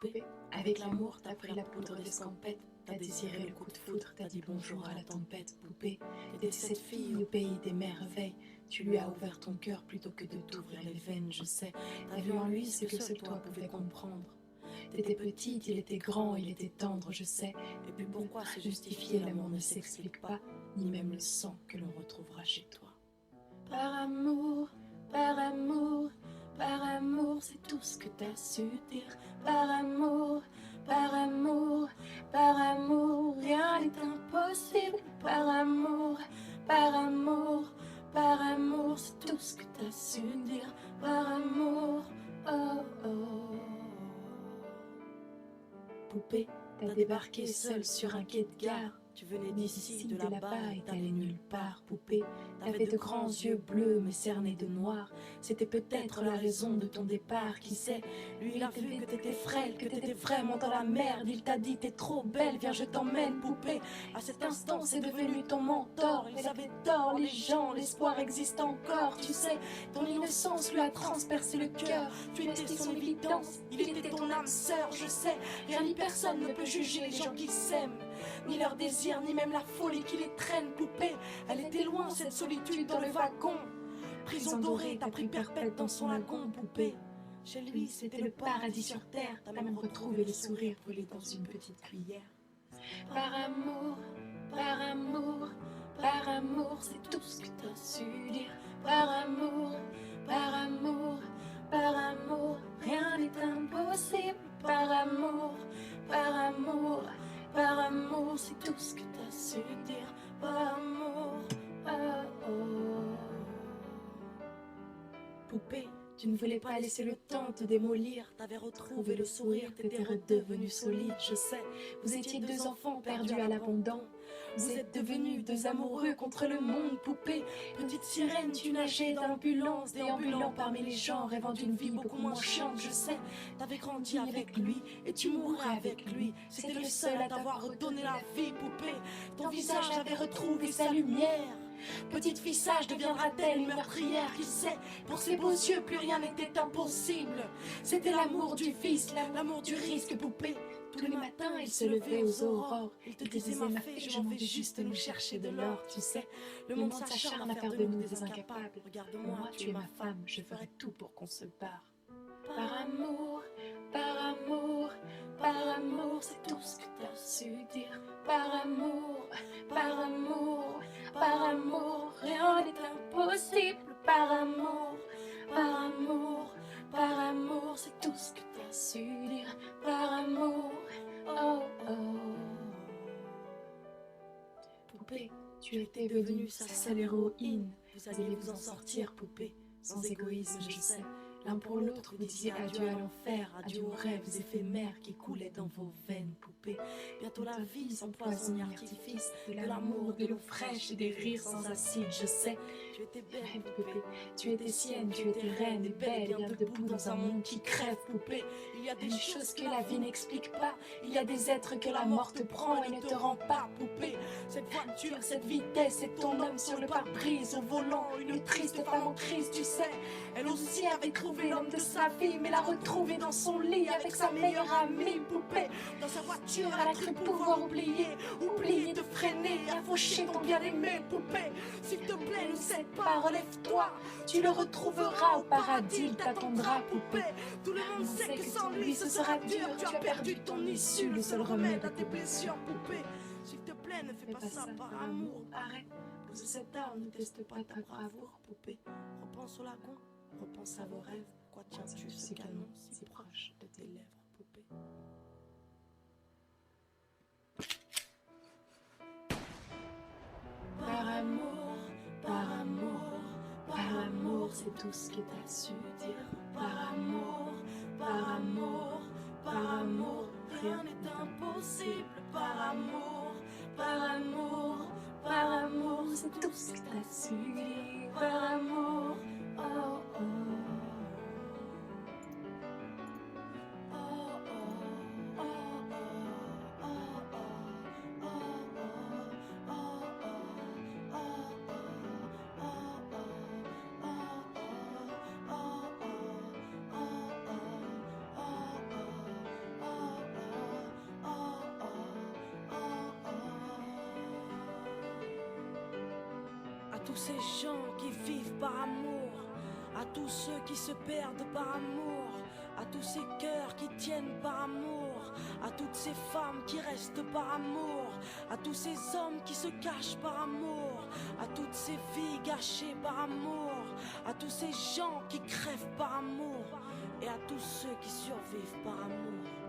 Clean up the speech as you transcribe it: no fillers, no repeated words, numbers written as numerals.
Poupée, avec l'amour, t'as pris la poudre d'escampette, t'as désiré le coup de foudre, t'as dit bonjour à la tempête. Poupée, t'étais cette fille au pays des merveilles, tu lui as ouvert ton cœur plutôt que de t'ouvrir les veines, je sais. T'as vu en lui ce que seul toi pouvais comprendre. T'étais petite, il était grand, il était tendre, je sais. Et puis pourquoi se justifier, l'amour ne s'explique pas, ni même le sang que l'on retrouvera chez toi. Par amour, par amour, par amour, c'est tout ce que t'as su dire. Par amour, par amour, par amour, rien n'est impossible. Par amour, par amour, par amour, c'est tout ce que t'as su dire. Par amour, oh oh. Poupée, t'as débarqué seule sur un quai de gare. Tu venais d'ici, de là-bas et t'allais nulle part. Poupée, t'avais de grands yeux bleus mais cernés de noir. C'était peut-être la raison de ton départ, qui sait. Lui il a vu que t'étais frêle, que t'étais vraiment dans la merde. Il t'a dit t'es trop belle, viens je t'emmène. Poupée, à cet instant c'est devenu ton mentor. Ils avaient tort les gens, l'espoir existe encore. Tu sais, ton innocence lui a transpercé le cœur. Tu étais son évidence, il était ton âme sœur. Je sais, rien ni personne ne peut juger les gens qui s'aiment, ni leur désir, ni même la folie qui les traîne. Poupée, elle était loin cette solitude dans le wagon. Prison dorée, t'as pris perpète dans son lagon. Poupée, chez lui c'était le paradis sur terre. T'as même retrouvé le sourire brûlé dans une petite cuillère. Par amour, par amour, par amour, c'est tout ce que t'as su dire. Par amour, par amour, par amour, rien n'est impossible. Par amour, par amour, par amour, c'est tout ce que t'as su dire. Par amour, oh oh. Poupée, tu ne voulais pas laisser le temps te démolir. T'avais retrouvé le sourire, t'étais redevenu solide, je sais. Vous étiez deux enfants perdus à l'abandon. Vous êtes devenus deux amoureux contre le monde. Poupée, petite sirène, tu nageais dans l'ambulance, déambulant parmi les gens, rêvant d'une vie beaucoup moins chiante, je sais. T'avais grandi avec lui et tu mourrais avec lui. C'était le seul à t'avoir redonné la vie. Poupée, ton visage avait retrouvé sa lumière. Petite fille sage deviendra-t-elle une meurtrière? Qui sait, pour ses beaux yeux plus rien n'était impossible. C'était l'amour du vice, l'amour du risque. Poupée, tous les matins il se levait aux aurores. Il te disait ma fille, je m'en vais juste nous chercher de l'or. Tu sais, le monde s'acharne à faire de nous des incapables. Regarde-moi, tu es ma femme, je ferai tout pour qu'on se barre. Par amour, par amour, par amour, c'est tout ce que t'as su dire. Par amour, par amour, par amour, rien n'est impossible. Par amour, par amour, par amour, c'est tout ce que t'as su dire. Par amour, oh oh. Poupée, tu étais devenue sa seule héroïne. Vous alliez vous en sortir, poupée, sans égoïsme, je sais. L'un pour l'autre, vous disiez adieu à l'enfer, adieu aux rêves éphémères qui coulaient dans vos veines, poupée. Bientôt la vie s'empoisonne ni artifice, de l'amour, de l'eau fraîche et des rires sans acide, je sais. Tu étais belle, poupée, tu étais sienne, tu étais reine et belle, bien debout dans un monde qui crève, poupée. Il y a des choses que la vie n'explique pas, il y a des êtres que la mort te prend et ne te rend pas, poupée. Cette voiture, cette vitesse, c'est ton homme sur le pare-brise, au volant, une triste femme en crise, tu sais. Elle aussi avait trouvé l'homme de sa vie, mais l'a retrouvé dans son lit avec sa meilleure amie, poupée. Dans sa voiture, elle a cru pouvoir oublier de freiner, à faucher ton bien-aimé, poupée. S'il te plaît, ne cède pas, relève-toi, tu le retrouveras au paradis, il t'attendra, poupée. Tout le monde sait que sans lui ce sera dur, tu as perdu ton issue, le seul remède à tes blessures, poupée. S'il te plaît, ne fais pas ça par amour, arrête. Pose cette arme, ne teste pas ta bravoure, poupée. Repense au lagon, repense à vos rêves. Pourquoi tiens-tu ce canon si proche de tes lèvres, poupée? Par amour, par amour, par amour, c'est tout ce que t'as su dire. Par amour, par amour, par amour, rien n'est impossible. Par amour, par amour, par amour, c'est tout ce que t'as su dire. Par amour, oh oh. tous ces gens qui vivent par amour, à tous ceux qui se perdent par amour, à tous ces cœurs qui tiennent par amour, à toutes ces femmes qui restent par amour, à tous ces hommes qui se cachent par amour, à toutes ces vies gâchées par amour, à tous ces gens qui crèvent par amour, et à tous ceux qui survivent par amour.